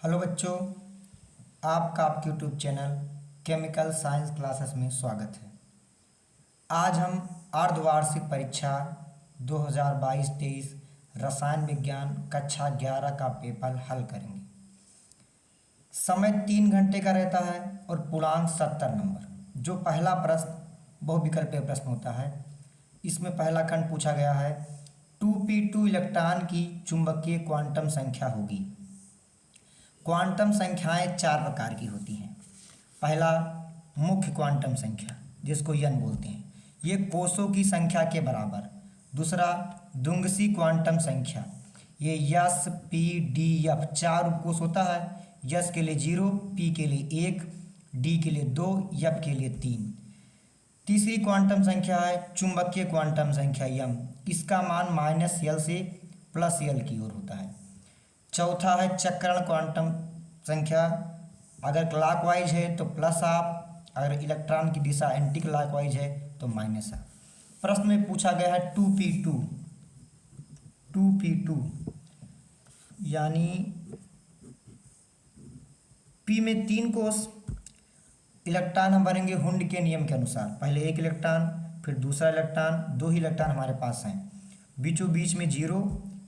Hello बच्चों, आपका आपके YouTube channel chemical science classes में स्वागत है। आज हम अर्धवार्षिक परीक्षा 2022-23 रसायन विज्ञान कक्षा 11 का पेपर हल करेंगे। समय 3 घंटे का रहता है और पूर्णांक 70 नंबर। जो पहला प्रश्न बहुविकल्पीय प्रश्न होता है, इसमें पहला खंड पूछा गया है 2p2 इलेक्ट्रॉन की चुंबकीय क्वांटम संख्या होगी। क्वांटम संख्याएं 4 प्रकार की होती हैं। पहला, मुख्य क्वांटम संख्या जिसको n बोलते हैं, ये कोषों की संख्या के बराबर। दूसरा, दुंगसी क्वांटम संख्या, ये यस पी डी एफ 4 उपकोष होता है। यस के लिए 0, पी के लिए 1, डी के लिए 2, एफ के लिए 3। तीसरी क्वांटम संख्या है चुंबकीय क्वांटम संख्या m, इसका मान -l से +l की ओर होता है। चौथा है चक्रण क्वांटम संख्या, अगर क्लॉकवाइज है तो प्लस आप, अगर इलेक्ट्रॉन की दिशा एंटी क्लॉकवाइज है तो माइनस आप। प्रश्न में पूछा गया है 2p2 यानी p में 3 कोष, इलेक्ट्रॉन हम भरेंगे हुंड के नियम के अनुसार। पहले एक इलेक्ट्रॉन, फिर दूसरा इलेक्ट्रॉन, 2 ही इलेक्ट्रॉन हमारे पास हैं। बीचों बीच में 0,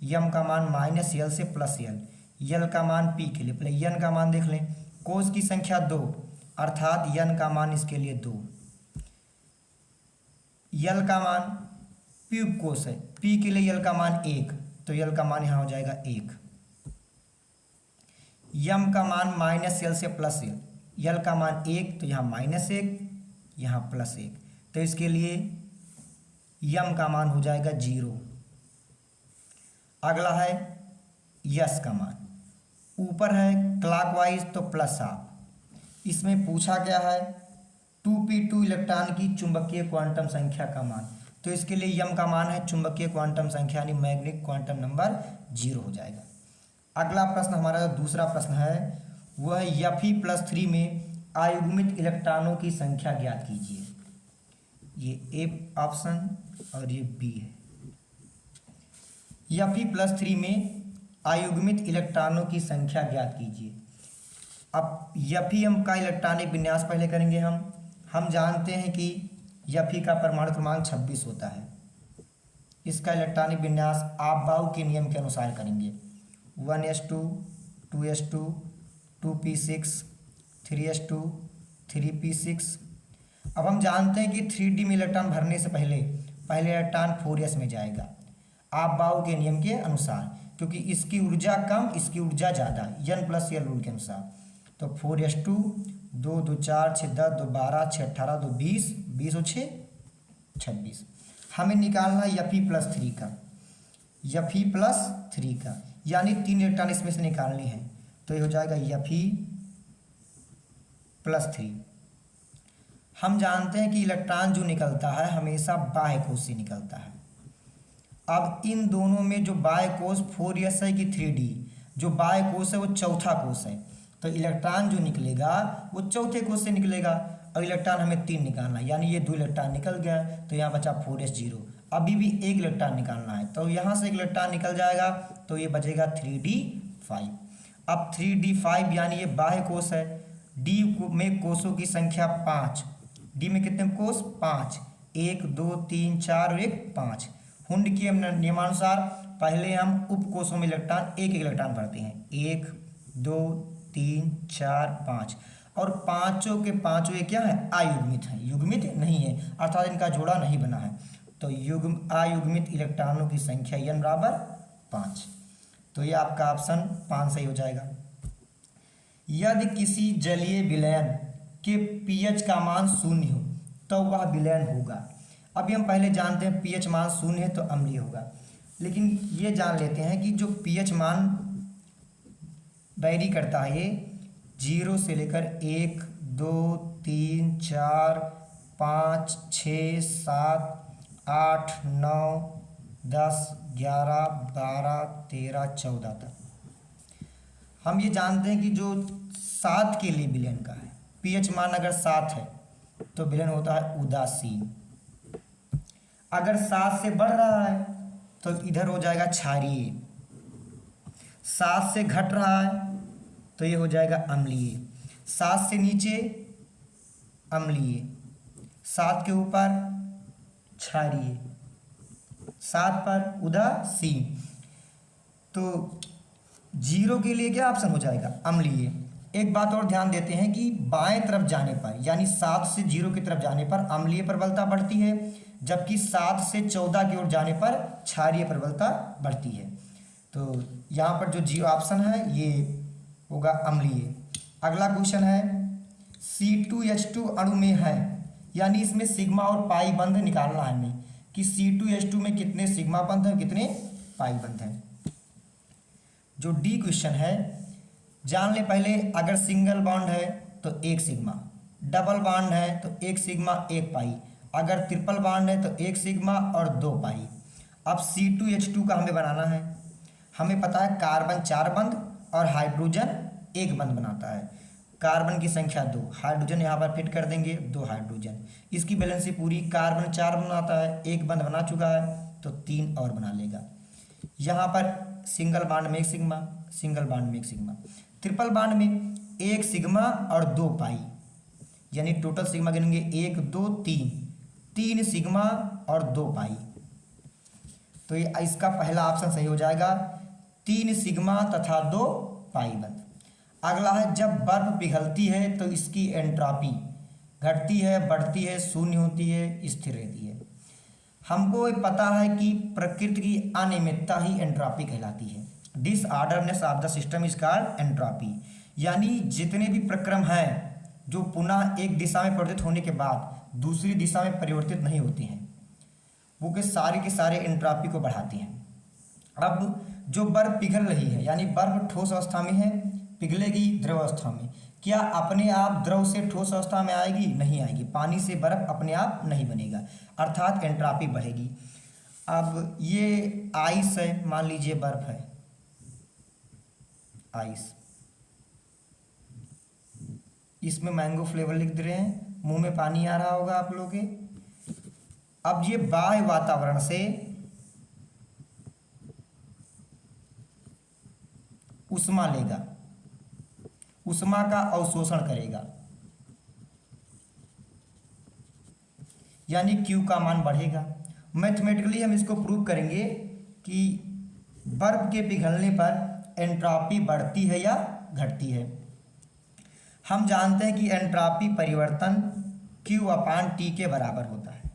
यम का मान -l से +l, यल का मान p के लिए, पहले n का मान देख लें। कोष की संख्या 2, अर्थात n का मान इसके लिए 2। यल का मान, p उपकोष है, p के लिए यल का मान 1, तो यल का मान यहाँ हो जाएगा 1। यम का मान -l से +l, यल का मान 1, तो यहाँ -1, यहाँ +1, तो इसके लिए यम का मान हो जाएगा 0। अगला है यस का मान, ऊपर है क्लॉकवाइज तो प्लस हाफ। इसमें पूछा गया है 2p2 इलेक्ट्रॉन की चुंबकीय क्वांटम संख्या का मान, तो इसके लिए यम का मान है चुंबकीय क्वांटम संख्या यानी मैग्नेटिक क्वांटम नंबर 0 हो जाएगा। अगला प्रश्न हमारा जो दूसरा प्रश्न है वह है Fe+3 में अयुग्मित इलेक्ट्रॉनों की संख्या ज्ञात कीजिए। ये ए ऑप्शन और ये बी है। Fe+3 में अयुग्मित इलेक्ट्रॉनों की संख्या ज्ञात कीजिए। अब Fe का इलेक्ट्रॉनिक विन्यास पहले करेंगे हम जानते हैं कि Fe का परमाणु क्रमांक 26 होता है। इसका इलेक्ट्रॉनिक विन्यास आपबाउ के नियम के अनुसार करेंगे। 1s2 2s2 2p6 3s2 3p6। अब हम जानते हैं कि 3d में इलेक्ट्रॉन भरने से पहले इलेक्ट्रॉन 4s में जाएगा आपबाउ के नियम के अनुसार, क्योंकि इसकी ऊर्जा कम, इसकी ऊर्जा ज़्यादा, n+l रूल के अनुसार। तो 4s2 2 2 4 6 10 2 12 6 18 2 20 20 और 6 26। हमें निकालना है Fe+3 का, Fe+3 का यानी 3 इलेक्ट्रॉन इसमें से निकालने हैं, तो ये हो जाएगा Fe+3। हम जानते हैं कि इलेक्ट्रॉन जो निकलता है हमेशा बाह्य कोष से निकलता है। अब इन दोनों में जो बाह्य कोष 4s है कि 3d, जो बाह्य कोष है वो चौथा कोष है, तो इलेक्ट्रॉन जो निकलेगा वो चौथे कोष से निकलेगा। और इलेक्ट्रॉन हमें 3 निकालना है, यानी ये 2 इलेक्ट्रॉन निकल गया, तो यहाँ बचा 4s 0। अभी भी 1 इलेक्ट्रॉन निकालना है, तो यहाँ से 1 इलेक्ट्रॉन निकल जाएगा, तो ये बचेगा 3d5। अब 3d5 यानी ये बाह्य कोष है। डी में कोषों की संख्या 5, डी में कितने कोष 5, 1 2 3 4 और 1 5। हुंड के नियमानुसार पहले हम उपकोषों में इलेक्ट्रॉन एक इलेक्ट्रॉन भरते हैं, 1 2 3 4 5, और पांचों के पांचों ये क्या है अयुग्मित है, युग्मित नहीं है, अर्थात इनका जोड़ा नहीं बना है। तो अयुग्मित इलेक्ट्रॉनों की संख्या n बराबर 5, तो ये आपका ऑप्शन 5 सही हो जाएगा। यदि किसी जलीय विलयन के pH का मान 0 हो तो वह विलयन होगा। अभी हम पहले जानते हैं pH मान 0 है तो अम्लीय होगा, लेकिन ये जान लेते हैं कि जो pH मान वैरी करता है ये 0 से लेकर 1 2 3 4 5 6 7 8 9 10 11 12 13 14 तक। हम ये जानते हैं कि जो 7 के लिए विलयन का है, pH मान अगर 7 है तो विलयन होता है उदासीन। अगर 7 से बढ़ रहा है तो इधर हो जाएगा क्षारीय। 7 से घट रहा है तो ये हो जाएगा अम्लीय। 7 से नीचे अम्लीय, 7 के ऊपर क्षारीय, 7 पर उदासीन। तो 0 के लिए क्या ऑप्शन हो जाएगा? अम्लीय। एक बात और ध्यान देते हैं कि बाएं तरफ जाने पर यानी 7 से 0 की तरफ जाने पर अम्लीय प्रबलता बढ़ती है, जबकि 7 से 14 की ओर जाने पर क्षारीय प्रबलता बढ़ती है। तो यहाँ पर जो जी ऑप्शन है ये होगा अम्लीय। अगला क्वेश्चन है C2H2 अणु में है, यानी इसमें सिग्मा और पाई बंध निकालना है हमें कि C2H2 में कितने सिग्मा बंध हैं, कितने पाई बंध हैं। जो डी क्वेश्चन है, जान ले पहले, अगर सिंगल बॉन्ड है तो 1 सिग्मा, डबल बॉन्ड है तो 1 सिग्मा 1 पाई, अगर ट्रिपल बॉन्ड है तो 1 सिग्मा और 2 पाई। अब C2H2 का हमें बनाना है। हमें पता है कार्बन 4 बंध और हाइड्रोजन 1 बंध बनाता है। कार्बन की संख्या 2, हाइड्रोजन यहाँ पर फिट कर देंगे 2 हाइड्रोजन। इसकी बैलेंसी पूरी, कार्बन 4 बनाता है, 1 बंध बना चुका है तो 3 और बना लेगा। यहाँ पर सिंगल बॉन्ड में 1 सिग्मा, सिंगल बॉन्ड में 1 सिग्मा, ट्रिपल बॉन्ड में 1 सिग्मा और 2 पाई, यानी टोटल सिग्मा गिनेंगे 1 2 3, 3 सिग्मा और 2 पाई। तो ये इसका पहला ऑप्शन सही हो जाएगा, 3 सिग्मा तथा 2 पाई बंध। अगला है, जब बर्फ पिघलती है तो इसकी एंट्रॉपी घटती है, बढ़ती है, शून्य होती है, स्थिर रहती है। हमको ये पता है कि प्रकृति की अनियमितता ही एंट्रॉपी कहलाती है। Disorderness of the system is called entropy. यानी जितने भी प्रक्रम हैं जो पुनः एक दिशा में परिवर्तित होने के बाद दूसरी दिशा में परिवर्तित नहीं होते हैं, वो के सारे एंट्रॉपी को बढ़ाते हैं। अब जो बर्फ पिघल रही है, यानी बर्फ ठोस अवस्था में है, पिघलेगी द्रव अवस्था में, क्या अपने आप द्रव से ठोस अवस्था में आएगी? नहीं आएगी। पानी से बर्फ अपने आप नहीं बनेगा, अर्थात एंट्रॉपी बढ़ेगी। अब ये आइस है, मान लीजिए बर्फ है, आइस, इसमें मैंगो फ्लेवर लिख दे रहे हैं, मुंह में पानी आ रहा होगा आप लोगों के। अब ये बाह्य वातावरण से उष्मा लेगा, उष्मा का अवशोषण करेगा, यानी Q का मान बढ़ेगा। मैथमेटिकली हम इसको प्रूव करेंगे कि बर्फ के पिघलने पर एंट्रॉपी बढ़ती है या घटती है। हम जानते हैं कि एंट्रॉपी परिवर्तन Q/T के बराबर होता है,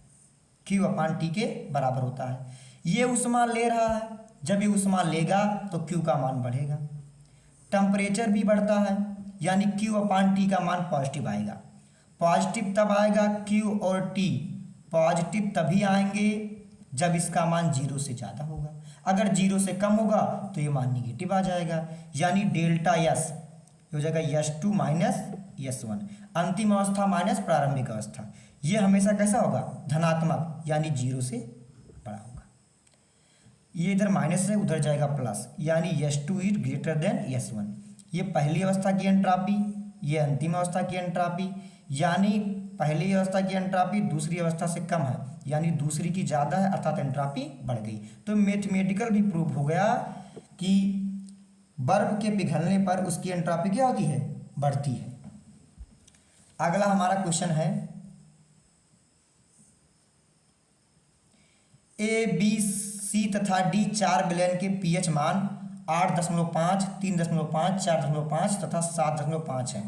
Q/T के बराबर होता है। ये उष्मा ले रहा है, जब ये उष्मा लेगा तो Q का मान बढ़ेगा। टेम्परेचर भी बढ़ता है, यानी Q/T का मान पॉजिटिव आएगा। पॉजिटिव तब आएगा, Q और T पॉजिटिव तभी आएंगे जब इसका मान 0 से ज़्यादा होगा। अगर 0 से कम होगा तो ये मान निगेटिव आ जाएगा, यानी डेल्टा S हो जाएगा S2 माइनस S1, अंतिम अवस्था माइनस प्रारंभिक अवस्था। ये हमेशा कैसा होगा? धनात्मक, यानी 0 से बड़ा होगा। ये इधर माइनस है, उधर जाएगा प्लस, यानी S2 is greater than S1। ये पहली अवस्था की एंट्रॉपी, ये अंतिम अवस्था की एंट्रॉपी, यानी पहली अवस्था की एंट्रॉपी दूसरी अवस्था से कम है, यानी दूसरी की ज़्यादा है, अर्थात एंट्रॉपी बढ़ गई। तो मैथमेटिकल भी प्रूफ हो गया कि बर्फ के पिघलने पर उसकी एंट्रॉपी क्या होती है? बढ़ती है। अगला हमारा क्वेश्चन है, A, B, C तथा D 4 विलयन के pH मान 8.5, 3.5, 4.5 तथा 7.5 है।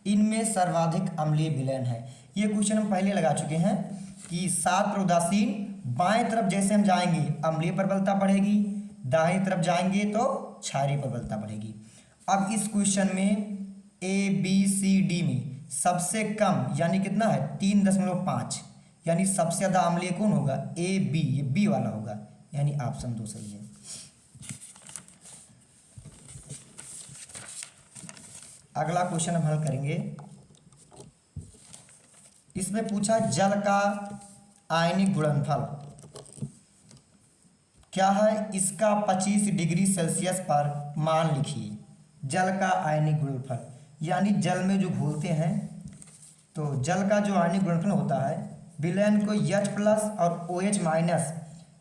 इनमें सर्वाधिक अम्लीय विलयन है। ये क्वेश्चन हम पहले लगा चुके हैं कि 7 पर उदासीन, बाएं तरफ जैसे हम जाएंगे अम्लीय प्रबलता बढ़ेगी, दाहिनी तरफ जाएंगे तो क्षारीय प्रबलता बढ़ेगी। अब इस क्वेश्चन में A, B, C, D में सबसे कम यानी कितना है? 3.5, यानी सबसे ज़्यादा अम्लीय कौन होगा? A, B, ये B वाला होगा, यानी ऑप्शन 2 सही है। अगला क्वेश्चन हम हल करेंगे। इसमें पूछा जल का आयनिक गुणनफल क्या है, इसका 25 डिग्री सेल्सियस पर मान लिखिए। जल का आयनिक गुणनफल, यानी जल में जो घोलते हैं तो जल का जो आयनिक गुणनफल होता है, विलयन को H+ और OH-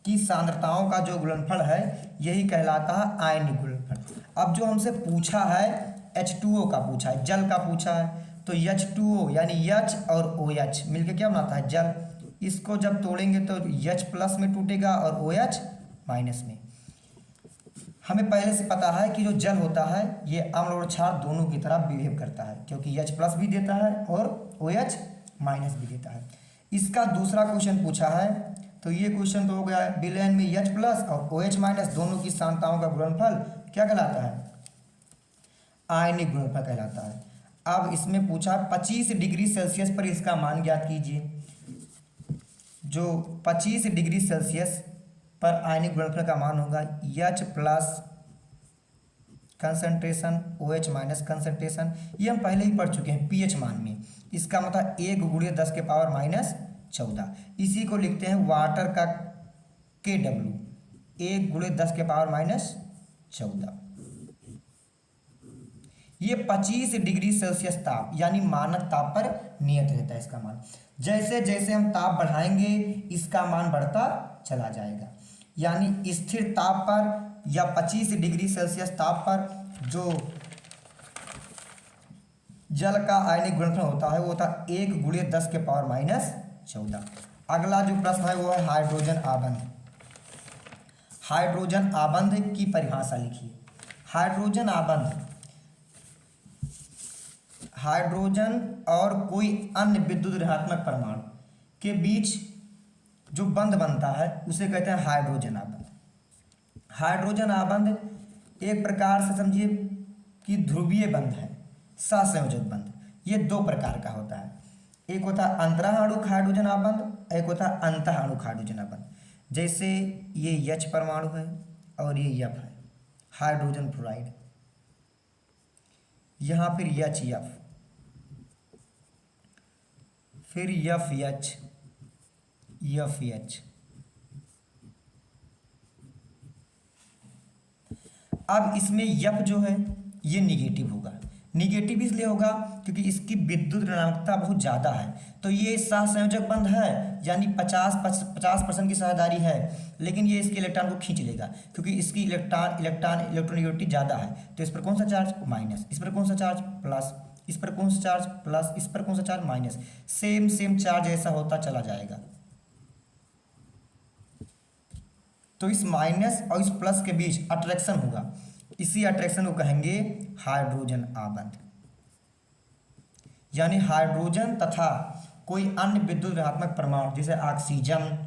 की सांद्रताओं का जो गुणनफल है, यही कहलाता है आयनिक गुणनफल। अब जो हमसे पूछा है H2O का पूछा है, जल का पूछा है, तो H2O यानी H और OH मिलके क्या बनाता है, जल। इसको जब तोड़ेंगे तो H प्लस में टूटेगा और OH माइनस में। हमें पहले से पता है कि जो जल होता है ये अम्ल और क्षार दोनों की तरह बिहेव करता है, क्योंकि H प्लस भी देता है और OH माइनस भी देता है। इसका दूसरा क्वेश्चन पूछा है, तो ये क्वेश्चन तो हो गया है, विलयन में H प्लस और OH माइनस दोनों की सांद्रताओं का गुणनफल क्या कहलाता है, आयनिक गुणनफल कहलाता है। अब इसमें पूछा 25 डिग्री सेल्सियस पर इसका मान ज्ञात कीजिए। जो 25 डिग्री सेल्सियस पर आयनिक गुणनफल का मान होगा H plus concentration OH minus concentration, ये हम पहले ही पढ़ चुके हैं pH मान में। इसका मतलब 1 × 10⁻⁻14। इसी को लिखते हैं वाटर का KW, 1 × 10⁻⁻14। ये 25 डिग्री सेल्सियस ताप यानी मानक ताप पर नियत रहता है इसका मान। जैसे जैसे हम ताप बढ़ाएंगे इसका मान बढ़ता चला जाएगा। यानी स्थिर ताप पर या 25 डिग्री सेल्सियस ताप पर जो जल का आयनिक गुणनफल होता है वो होता है 1 × 10⁻⁻14। अगला जो प्रश्न है वो है हाइड्रोजन आबंध। हाइड्रोजन आबंध की परिभाषा लिखिए। हाइड्रोजन आबंध हाइड्रोजन और कोई अन्य विद्युत ऋणात्मक परमाणु के बीच जो बंध बनता है उसे कहते हैं हाइड्रोजन आबंध। हाइड्रोजन आबंध एक प्रकार से समझिए कि ध्रुवीय बंध है, सहसंयोजक बंध। ये दो प्रकार का होता है, एक होता है अंतराणुक हाइड्रोजन आबंध, एक होता है अंतःअणुक हाइड्रोजन आबंध। जैसे ये H परमाणु है और ये F है, हाइड्रोजन फ्लोराइड। यहाँ फिर HF, फिर FH, FH। अब इसमें F जो है ये निगेटिव होगा। निगेटिव इसलिए होगा क्योंकि इसकी विद्युत ऋणात्मकता बहुत ज़्यादा है, तो ये सहसंयोजक बंध है यानी 50% की साझेदारी है, लेकिन ये इसके इलेक्ट्रॉन को खींच लेगा क्योंकि इसकी इलेक्ट्रॉनिगेटिविटी ज़्यादा है। तो इस पर कौन सा चार्ज माइनस, इस पर कौन सा चार्ज प्लस, इस पर कौन सा चार्ज प्लस, इस पर कौन सा चार्ज माइनस, सेम चार्ज ऐसा होता चला जाएगा। तो इस माइनस और इस प्लस के बीच अट्रैक्शन होगा, इसी अट्रैक्शन को कहेंगे हाइड्रोजन आबंध। यानी हाइड्रोजन तथा कोई अन्य विद्युत ऋणात्मक परमाणु जैसे ऑक्सीजन,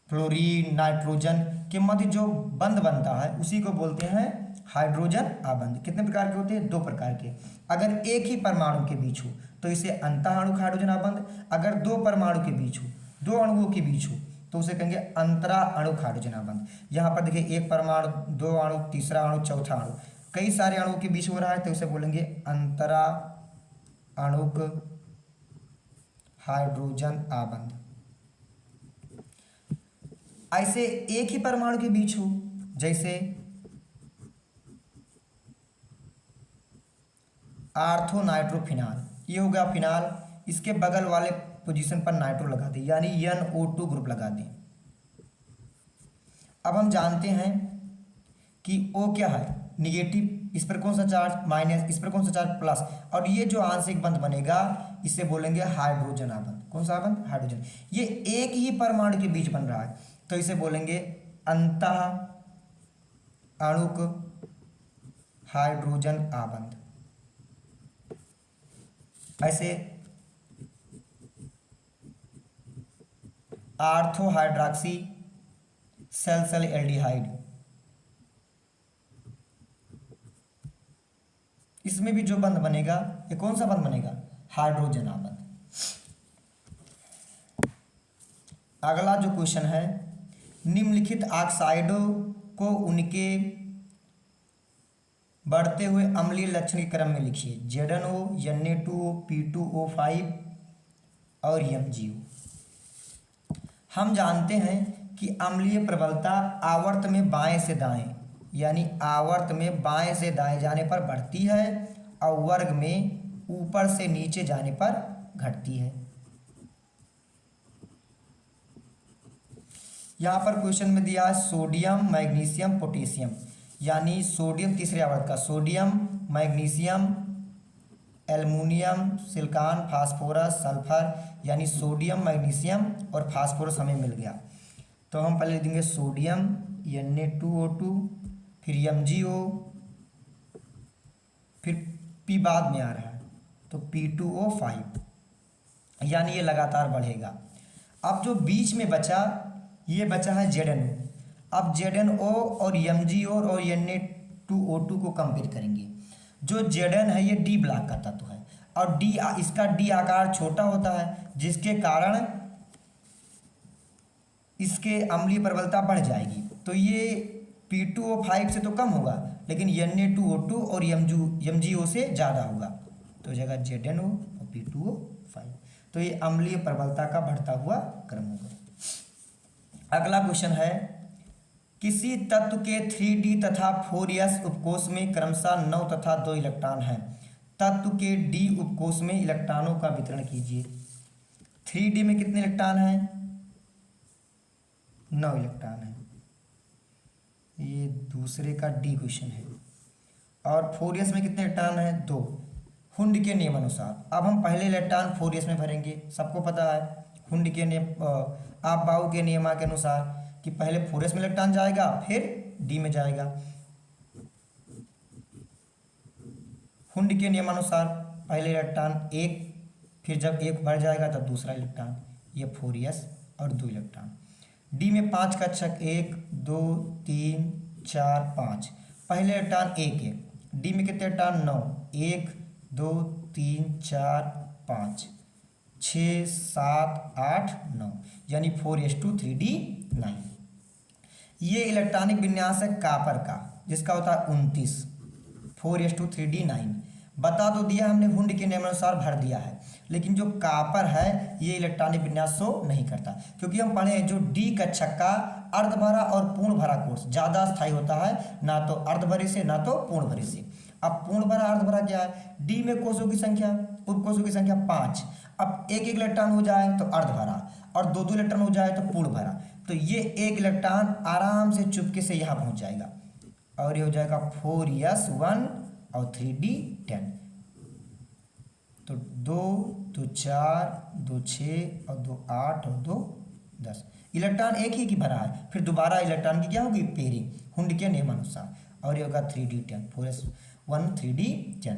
फ्लोरीन, नाइट्रोजन के मध्य जो बंध बनता है उसी को बोलते हैं हाइड्रोजन आबंध। कितने प्रकार के होते हैं, दो प्रकार के। अगर एक ही परमाणु के बीच हो तो इसे अंतःअणुक हाइड्रोजन आबंध, अगर दो परमाणु के बीच हो, दो अणुओं के बीच हो तो उसे कहेंगे अंतराअणुक हाइड्रोजन आबंध। यहाँ पर देखिए एक परमाणु, दो अणु, तीसरा अणु, चौथा अणु, कई सारे अणुओं के बीच हो रहा है तो उसे बोलेंगे अंतराअणुक हाइड्रोजन आबंध। ऐसे एक ही परमाणु के बीच हो जैसे आर्थो नाइट्रोफिनाल, ये हो गया फिनाल, इसके बगल वाले पोजीशन पर नाइट्रो लगा दें यानी NO2 ग्रुप लगा दें। अब हम जानते हैं कि O क्या है, निगेटिव, इस पर कौन सा चार्ज माइनस, इस पर कौन सा चार्ज प्लस, और ये जो आंशिक बंध बनेगा इसे बोलेंगे हाइड्रोजन आबंध। कौन सा आबंध, हाइड्रोजन। ये एक ही परमाणु के बीच बन रहा है तो इसे बोलेंगे अंतःअणुक हाइड्रोजन आबंध। ऐसे आर्थो हाइड्रॉक्सी सैलिसिल एल्डिहाइड, इसमें भी जो बंध बनेगा ये कौन सा बंध बनेगा, हाइड्रोजन आबंध। अगला जो क्वेश्चन है, निम्नलिखित ऑक्साइडों को उनके बढ़ते हुए अम्लीय लक्षण के क्रम में लिखिए। ZnO, Na2O, P2O5 और MgO। हम जानते हैं कि अम्लीय प्रबलता आवर्त में बाएं से दाएं यानी आवर्त में बाएं से दाएं जाने पर बढ़ती है और वर्ग में ऊपर से नीचे जाने पर घटती है। यहाँ पर क्वेश्चन में दिया है सोडियम, मैग्नीशियम, पोटेशियम, यानी सोडियम तीसरे आवर्त का sodium magnesium, aluminium, silicon, phosphorus, sulphur, यानी सोडियम, मैग्नीशियम और फास्फोरस हमें मिल गया। तो हम पहले लिख देंगे सोडियम Na2O2, फिर MgO, फिर P बाद में आ रहा है तो P2O5, यानी ये लगातार बढ़ेगा। अब जो बीच में बचा, ये बचा है ZnO। अब ZnO और MgO और Na2O2 को कंपेयर करेंगे। जो Zn है ये D ब्लॉक का तत्व है और इसका D आकार छोटा होता है, जिसके कारण इसके अम्लीय प्रबलता बढ़ जाएगी। तो ये P2O5 से तो कम होगा, लेकिन Na2O2 और MgO से ज़्यादा होगा। तो हो जाएगा ZnO और P2O5। तो ये अम्लीय प्रबलता का बढ़ता हुआ क्रम होगा। अगला क्वेश्चन है, किसी तत्व के 3D तथा 4s उपकोष में क्रमशः 9 तथा 2 इलेक्ट्रॉन हैं। तत्व के D उपकोष में इलेक्ट्रॉनों का वितरण कीजिए। 3D में कितने इलेक्ट्रॉन हैं? 9 इलेक्ट्रॉन हैं। ये दूसरे का D क्वेश्चन है। और 4s में कितने इलेक्ट्रॉन हैं? 2। हुंड के नियम अनुसार अब हम पहले इलेक्ट्रॉन 4s में भरेंगे। सबको पता है हुंड के नियम, आप-बाऊ के नियम के अनुसार कि पहले 4s में इलेक्ट्रॉन जाएगा, फिर D में जाएगा। हुंड के नियमानुसार पहले इलेक्ट्रॉन 1, फिर जब 1 भर जाएगा तब दूसरा इलेक्ट्रॉन, ये 4s और 2 इलेक्ट्रॉन। D में 5 का छक 1 2 3 4 5, पहले इलेक्ट्रॉन 1 है। D में कितने इलेक्ट्रॉन? 9, 1 2 3 4 5 6 7 8 9, यानी 4s2 3d 9। ये इलेक्ट्रॉनिक विन्यास है कापर का, जिसका होता है 29, 4s2 3d 9। बता तो दिया हमने, हुंड के नियमानुसार भर दिया है, लेकिन जो कापर है ये इलेक्ट्रॉनिक विन्यास शो नहीं करता, क्योंकि हम पढ़े जो D कक्षक का अर्धभरा और पूर्ण भरा कोष ज़्यादा स्थायी होता है, ना तो अर्धभरे से ना तो पूर्ण भरे से। अब पूर्ण भरा अर्धभरा क्या है? D में कोषों की संख्या, उपकोषों की संख्या 5। अब 1 इलेक्ट्रॉन हो जाए तो अर्धभरा और 2 इलेक्ट्रॉन हो जाए तो पूर्ण भरा। तो ये 1 इलेक्ट्रॉन आराम से चुपके से यहाँ पहुँच जाएगा और ये हो जाएगा 4s1 और 3d 10। तो 2 2 4 2 6 और 2 8 और 2 10, इलेक्ट्रॉन एक ही की भरा है, फिर दोबारा इलेक्ट्रॉन की क्या होगी? पेयरिंग, हुंड के नियमानुसार, और ये होगा 3d 10, 4s1 3d 10।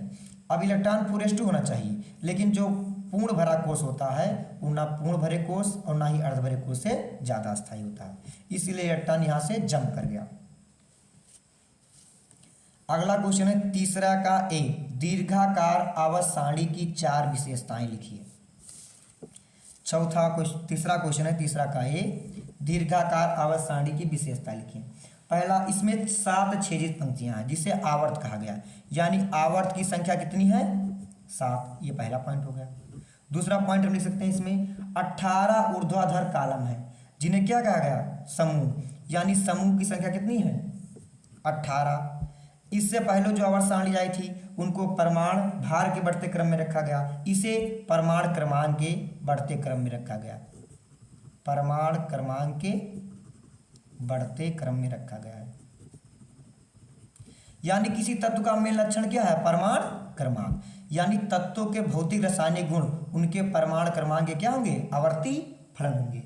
अब इलेक्ट्रॉन 4s2 होना चाहिए, लेकिन जो पूर्ण भरा कोष होता है वो ना पूर्ण भरे कोष और ना ही अर्धभरे कोष से ज़्यादा स्थायी होता है, इसीलिए इलेक्ट्रॉन यहाँ से जंप कर गया। अगला क्वेश्चन है तीसरा का A, दीर्घाकार आवर्त सारणी की 4 विशेषताएं लिखिए। तीसरा क्वेश्चन है तीसरा का A, दीर्घाकार आवर्त सारणी की विशेषता लिखिए। पहला, इसमें 7 छेदित पंक्तियां हैं जिसे आवर्त कहा गया, यानी आवर्त की संख्या कितनी है? 7। ये पहला पॉइंट हो गया। दूसरा पॉइंट हम लिख सकते हैं, इसमें 18 ऊर्ध्वाधर कॉलम है जिन्हें क्या कहा गया? समूह, यानी समूह की संख्या कितनी है? 18। इससे पहले जो आवर्त सारणी आई थी उनको परमाणु भार के बढ़ते क्रम में रखा गया, इसे परमाणु क्रमांक के बढ़ते क्रम में रखा गया, परमाणु क्रमांक के बढ़ते क्रम में रखा गया है। यानी किसी तत्व का मेन लक्षण क्या है? परमाणु क्रमांक, यानी तत्वों के भौतिक रासायनिक गुण उनके परमाणु क्रमांक के क्या होंगे? आवर्ती फलन होंगे।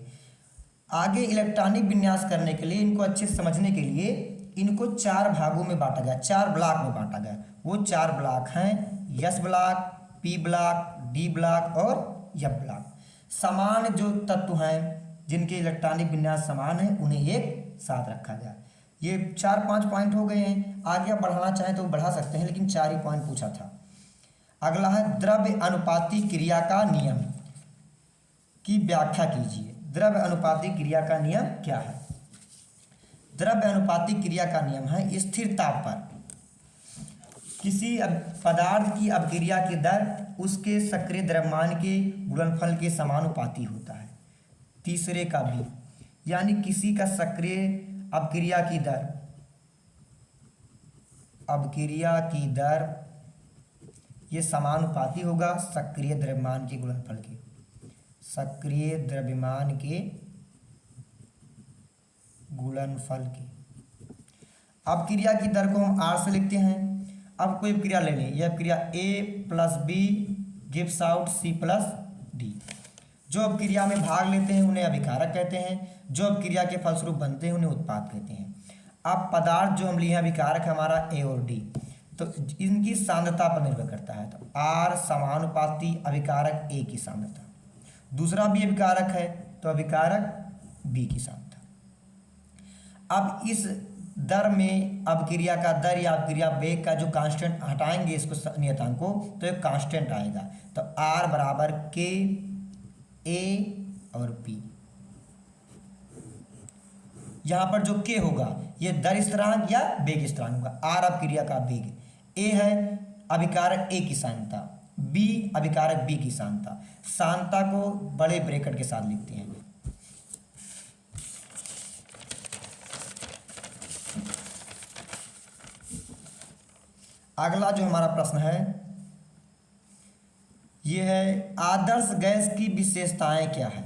आगे इलेक्ट्रॉनिक विन्यास करने के लिए, इनको अच्छे से समझने के लिए इनको 4 भागों में बांटा गया, 4 ब्लॉक में बांटा गया। वो 4 ब्लॉक हैं S block, P block, D block और F ब्लॉक। समान जो तत्व हैं जिनके इलेक्ट्रॉनिक विन्यास समान है उन्हें एक साथ रखा गया। ये 4-5 पॉइंट हो गए हैं, आगे आप बढ़ाना चाहें तो बढ़ा सकते हैं, लेकिन 4 ही पॉइंट पूछा था। अगला है द्रव्य अनुपाती क्रिया का नियम की व्याख्या कीजिए। द्रव्य अनुपाती क्रिया का नियम क्या है? द्रव्य अनुपाती क्रिया का नियम है, स्थिर ताप पर किसी पदार्थ की अपक्रिया की दर उसके सक्रिय द्रव्यमान के गुणनफल के समानुपाती होता है। तीसरे का भी, यानी किसी का सक्रिय अपक्रिया की दर ये समानुपाती होगा सक्रिय द्रव्यमान के गुणनफल के, सक्रिय द्रव्यमान के गुणनफल के। अपक्रिया की दर को हम R से लिखते हैं। अब कोई क्रिया ले लें, यह क्रिया A plus B gives out C plus D. जो अब क्रिया में भाग लेते हैं उन्हें अभिकारक कहते हैं, जो अब क्रिया के फलस्वरूप बनते हैं उन्हें उत्पाद कहते हैं। अब पदार्थ जो हम लिए हैं अभिकारक हमारा A और D, तो इनकी सांद्रता पर निर्भर करता है। तो R समानुपाती अभिकारक A की सांद्रता, दूसरा भी अभिकारक है तो अभिकारक B की सांद्रता। अब इस दर में अपक्रिया का दर या अपक्रिया वेग का जो कांस्टेंट हटाएंगे इसको नियतांक को, तो एक कांस्टेंट आएगा। तो R बराबर K A और P। यहां पर जो K होगा ये दर स्थिरांक या वेग स्थिरांक होगा। R अपक्रिया का वेग, A है अभिकारक A की सांद्रता, B अभिकारक B की सांद्रता। सांद्रता को बड़े ब्रैकेट के साथ लिखते हैं। अगला जो हमारा प्रश्न है ये है आदर्श गैस की विशेषताएं क्या है।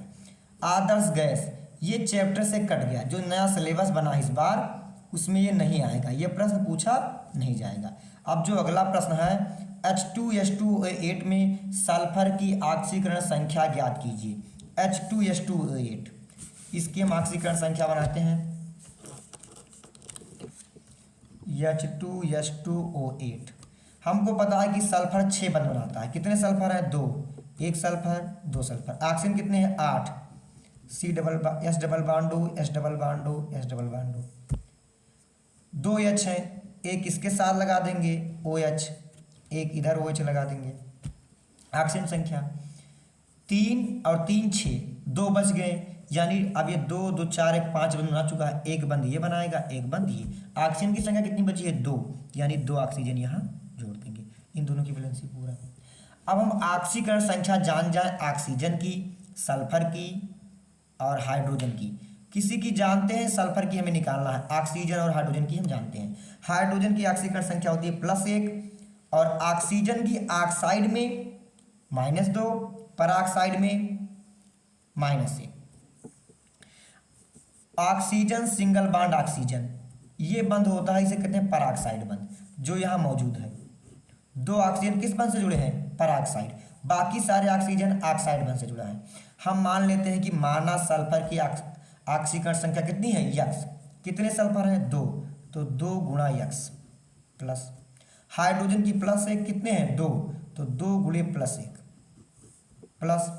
आदर्श गैस ये चैप्टर से कट गया, जो नया सिलेबस बना इस बार उसमें ये नहीं आएगा, ये प्रश्न पूछा नहीं जाएगा। अब जो अगला प्रश्न है H2S2O8 में सल्फर की ऑक्सीकरण संख्या ज्ञात कीजिए। H2S2O8 इसकी हम ऑक्सीकरण संख्या बनाते हैं H2S2O8। हमको पता है कि सल्फर 6 बंध बनाता है। कितने सल्फर है? 2, 1 सल्फर 2 सल्फर। ऑक्सीजन कितने हैं? 8। C डबल S डबल बांडो S डबल बांडो S डबल बांडो। 2 H है, एक इसके साथ लगा देंगे OH, एक इधर OH लगा देंगे। ऑक्सीजन संख्या 3 और 3 6, 2 बच गए, यानी अब ये 2 2 4 1 5 बंद बना चुका है। एक बंद ये बनाएगा, एक बंद ये। ऑक्सीजन की संख्या कितनी बची है? 2, यानी 2 ऑक्सीजन यहाँ जोड़ देंगे। इन दोनों की वैलेंसी पूरा। अब हम ऑक्सीकरण संख्या जान जाए ऑक्सीजन की, सल्फर की और हाइड्रोजन की। किसी की जानते हैं, सल्फर की हमें निकालना है। ऑक्सीजन और हाइड्रोजन की हम जानते हैं। हाइड्रोजन की ऑक्सीकरण संख्या होती है +1 और ऑक्सीजन की ऑक्साइड में -2, पराऑक्साइड में -1। ऑक्सीजन सिंगल बॉन्ड ऑक्सीजन ये बंद होता है, इसे कहते हैं पराऑक्साइड बंद, जो यहाँ मौजूद है। 2 ऑक्सीजन किस बंद से जुड़े हैं? पराऑक्साइड। बाकी सारे ऑक्सीजन ऑक्साइड बंद से जुड़ा है। हम मान लेते हैं कि माना सल्फर की ऑक्सीकरण संख्या कितनी है? X। कितने सल्फर हैं? 2, तो 2 गुणा X प्लस। हाइड्रोजन की +1 कितने हैं? 2, तो 2 गुणे +1 प्लस।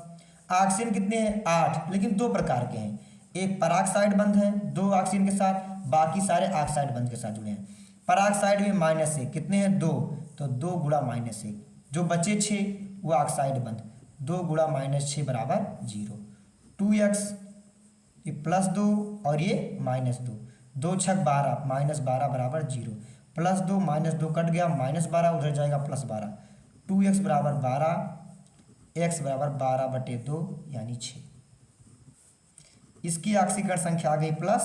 ऑक्सीजन कितने हैं? 8, लेकिन 2 प्रकार के हैं। एक पराऑक्साइड बंध है 2 ऑक्सीजन के साथ, बाकी सारे ऑक्साइड बंध के साथ जुड़े हैं। पराऑक्साइड में -1 कितने हैं? 2, तो 2 गुणा -1, जो बचे 6 वो ऑक्साइड बंध। 2 गुणा -6 बराबर 0। 2x ये +2 और ये -2, 2 छक 12, -12 बराबर 0। +2 -2 कट गया, -12 उधर जाएगा +12। 2x बराबर 12, x बराबर 12/2 यानी 6। इसकी ऑक्सीकरण संख्या आ गई +6।